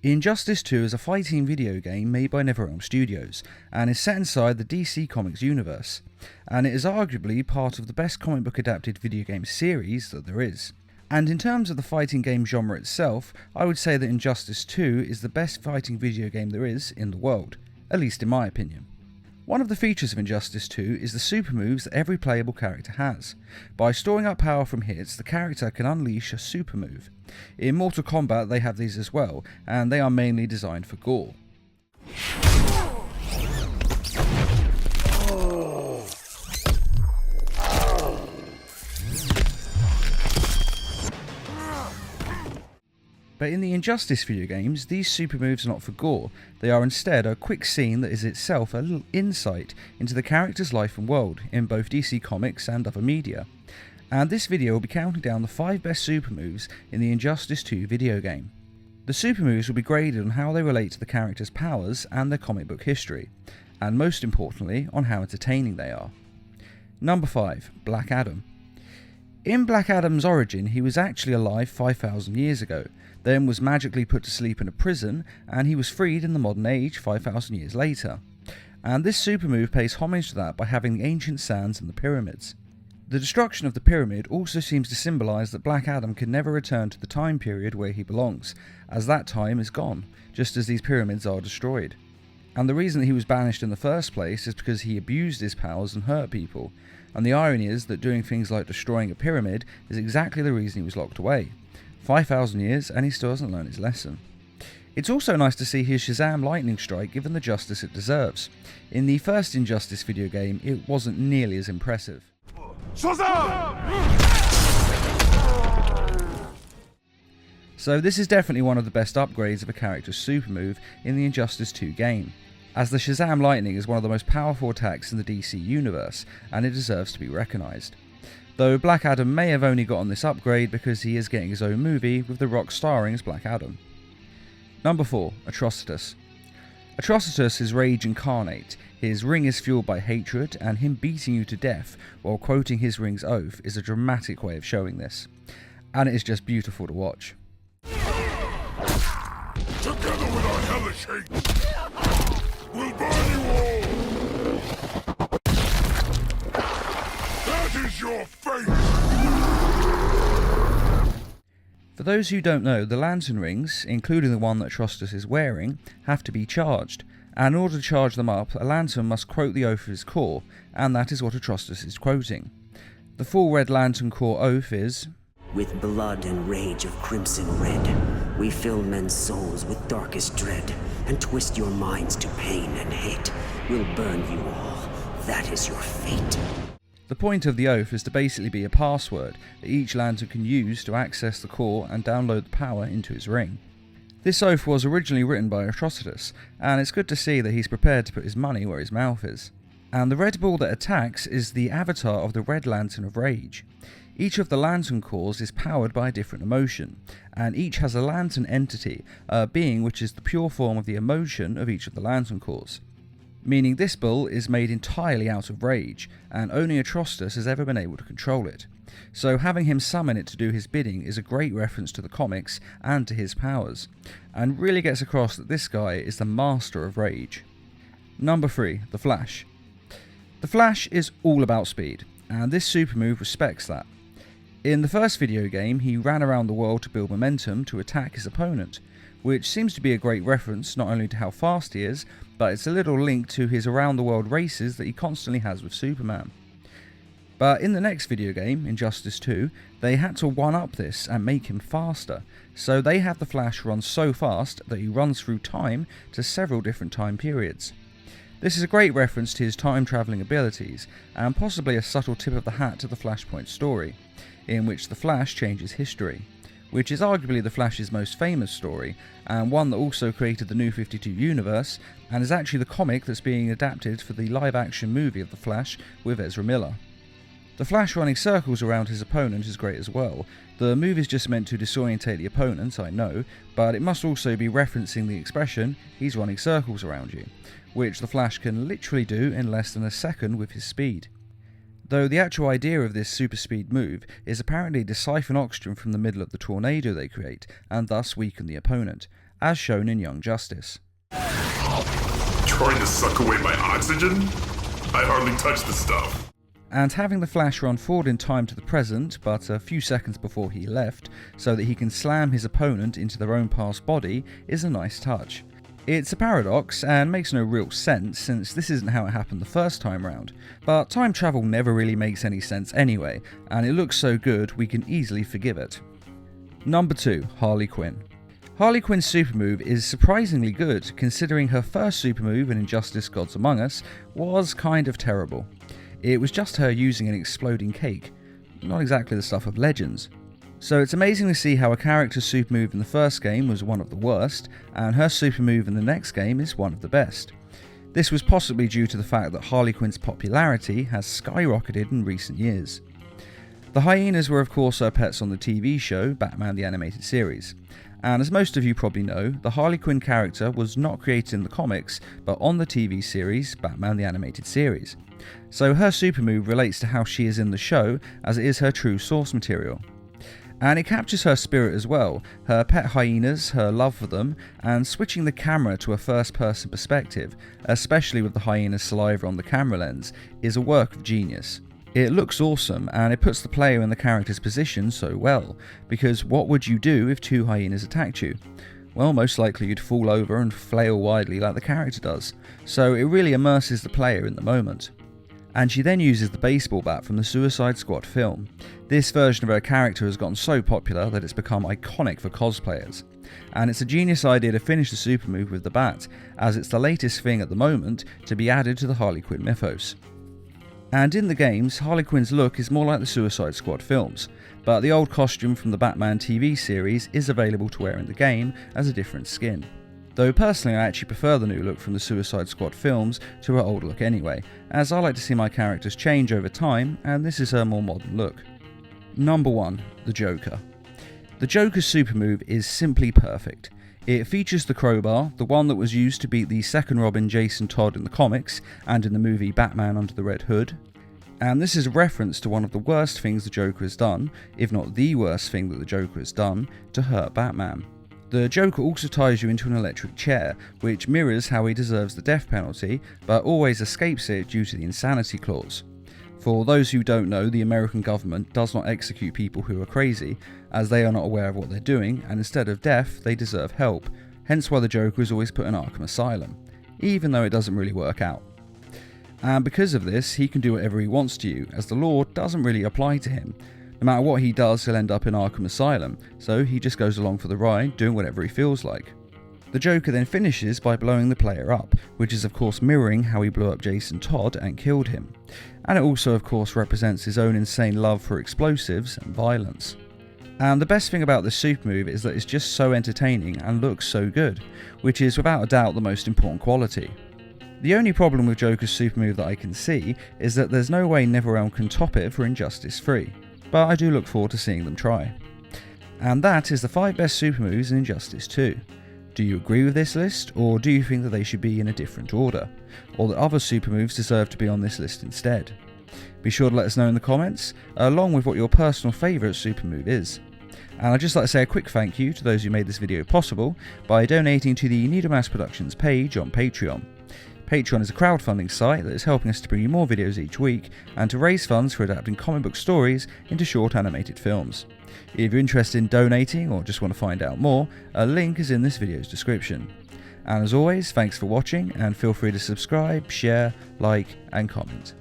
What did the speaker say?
Injustice 2 is a fighting video game made by NetherRealm Studios, and is set inside the DC Comics universe, and it is arguably part of the best comic book adapted video game series that there is. And in terms of the fighting game genre itself, I would say that Injustice 2 is the best fighting video game there is in the world, at least in my opinion. One of the features of Injustice 2 is the super moves that every playable character has. By storing up power from hits, the character can unleash a super move. In Mortal Kombat they have these as well, and they are mainly designed for gore. But in the Injustice video games, these super moves are not for gore, they are instead a quick scene that is itself a little insight into the character's life and world in both DC Comics and other media. And this video will be counting down the 5 best super moves in the Injustice 2 video game. The super moves will be graded on how they relate to the character's powers and their comic book history, and most importantly on how entertaining they are. Number 5. Black Adam. In Black Adam's origin, he was actually alive 5,000 years ago, then was magically put to sleep in a prison, and he was freed in the modern age 5,000 years later. And this super move pays homage to that by having the ancient sands and the pyramids. The destruction of the pyramid also seems to symbolise that Black Adam can never return to the time period where he belongs, as that time is gone, just as these pyramids are destroyed. And the reason that he was banished in the first place is because he abused his powers and hurt people, and the irony is that doing things like destroying a pyramid is exactly the reason he was locked away. 5,000 years and he still hasn't learned his lesson. It's also nice to see his Shazam lightning strike given the justice it deserves. In the first Injustice video game it wasn't nearly as impressive. Shazam! So this is definitely one of the best upgrades of a character's super move in the Injustice 2 game, as the Shazam lightning is one of the most powerful attacks in the DC universe and it deserves to be recognised. Though Black Adam may have only gotten this upgrade because he is getting his own movie with The Rock starring as Black Adam. Number 4. Atrocitus. Atrocitus is rage incarnate. His ring is fueled by hatred, and him beating you to death while quoting his ring's oath is a dramatic way of showing this. And it is just beautiful to watch. Together with our hellish hate, we'll burn you all! That is your fate! For those who don't know, the lantern rings, including the one that Atrocitus is wearing, have to be charged, and in order to charge them up, a lantern must quote the oath of his core, and that is what Atrocitus is quoting. The full Red Lantern core oath is, "With blood and rage of crimson red, we fill men's souls with darkest dread, and twist your minds to pain and hate. We'll burn you all. That is your fate." The point of the oath is to basically be a password that each lantern can use to access the core and download the power into his ring. This oath was originally written by Atrocitus, and it's good to see that he's prepared to put his money where his mouth is. And the red ball that attacks is the avatar of the Red Lantern of Rage. Each of the lantern cores is powered by a different emotion, and each has a lantern entity, a being which is the pure form of the emotion of each of the lantern cores. Meaning this bull is made entirely out of rage, and only Atrocitus has ever been able to control it. So having him summon it to do his bidding is a great reference to the comics and to his powers, and really gets across that this guy is the master of rage. Number 3. The Flash. The Flash is all about speed, and this super move respects that. In the first video game, he ran around the world to build momentum to attack his opponent, which seems to be a great reference not only to how fast he is, but it's a little link to his around the world races that he constantly has with Superman. But in the next video game, Injustice 2, they had to one-up this and make him faster, so they have the Flash run so fast that he runs through time to several different time periods. This is a great reference to his time-travelling abilities, and possibly a subtle tip of the hat to the Flashpoint story, in which the Flash changes history, which is arguably the Flash's most famous story, and one that also created the New 52 universe, and is actually the comic that's being adapted for the live-action movie of the Flash with Ezra Miller. The Flash running circles around his opponent is great as well. The move is just meant to disorientate the opponent, I know, but it must also be referencing the expression, "he's running circles around you," which the Flash can literally do in less than a second with his speed. Though the actual idea of this super speed move is apparently to siphon oxygen from the middle of the tornado they create, and thus weaken the opponent, as shown in Young Justice. Trying to suck away my oxygen? I hardly touch the stuff. And having the Flash run forward in time to the present, but a few seconds before he left, so that he can slam his opponent into their own past body, is a nice touch. It's a paradox and makes no real sense since this isn't how it happened the first time round, but time travel never really makes any sense anyway, and it looks so good we can easily forgive it. Number 2, Harley Quinn. Harley Quinn's super move is surprisingly good considering her first super move in Injustice Gods Among Us was kind of terrible. It was just her using an exploding cake, not exactly the stuff of legends. So it's amazing to see how a character's super move in the first game was one of the worst, and her super move in the next game is one of the best. This was possibly due to the fact that Harley Quinn's popularity has skyrocketed in recent years. The hyenas were of course her pets on the TV show Batman the Animated Series, and as most of you probably know, the Harley Quinn character was not created in the comics, but on the TV series Batman the Animated Series. So her super move relates to how she is in the show, as it is her true source material. And it captures her spirit as well, her pet hyenas, her love for them, and switching the camera to a first person perspective, especially with the hyena's saliva on the camera lens, is a work of genius. It looks awesome and it puts the player in the character's position so well, because what would you do if 2 hyenas attacked you? Well, most likely you'd fall over and flail widely like the character does, so it really immerses the player in the moment. And she then uses the baseball bat from the Suicide Squad film. This version of her character has gotten so popular that it's become iconic for cosplayers. And it's a genius idea to finish the super move with the bat, as it's the latest thing at the moment to be added to the Harley Quinn mythos. And in the games, Harley Quinn's look is more like the Suicide Squad films, but the old costume from the Batman TV series is available to wear in the game as a different skin. Though personally I actually prefer the new look from the Suicide Squad films to her old look anyway, as I like to see my characters change over time, and this is her more modern look. Number 1, the Joker. The Joker's super move is simply perfect. It features the crowbar, the one that was used to beat the second Robin Jason Todd in the comics and in the movie Batman Under the Red Hood. And this is a reference to one of the worst things the Joker has done, if not the worst thing that the Joker has done, to hurt Batman. The Joker also ties you into an electric chair, which mirrors how he deserves the death penalty, but always escapes it due to the insanity clause. For those who don't know, the American government does not execute people who are crazy, as they are not aware of what they're doing, and instead of death, they deserve help, hence why the Joker is always put in Arkham Asylum, even though it doesn't really work out. And because of this, he can do whatever he wants to you, as the law doesn't really apply to him. No matter what he does, he'll end up in Arkham Asylum, so he just goes along for the ride, doing whatever he feels like. The Joker then finishes by blowing the player up, which is of course mirroring how he blew up Jason Todd and killed him. And it also of course represents his own insane love for explosives and violence. And the best thing about this super move is that it's just so entertaining and looks so good, which is without a doubt the most important quality. The only problem with Joker's super move that I can see is that there's no way NetherRealm can top it for Injustice 3. But I do look forward to seeing them try. And that is the 5 best super moves in Injustice 2. Do you agree with this list, or do you think that they should be in a different order, or that other super moves deserve to be on this list instead? Be sure to let us know in the comments, along with what your personal favourite super move is. And I'd just like to say a quick thank you to those who made this video possible by donating to the Needlemass Productions page on Patreon. Patreon is a crowdfunding site that is helping us to bring you more videos each week and to raise funds for adapting comic book stories into short animated films. If you're interested in donating or just want to find out more, a link is in this video's description. And as always, thanks for watching and feel free to subscribe, share, like and comment.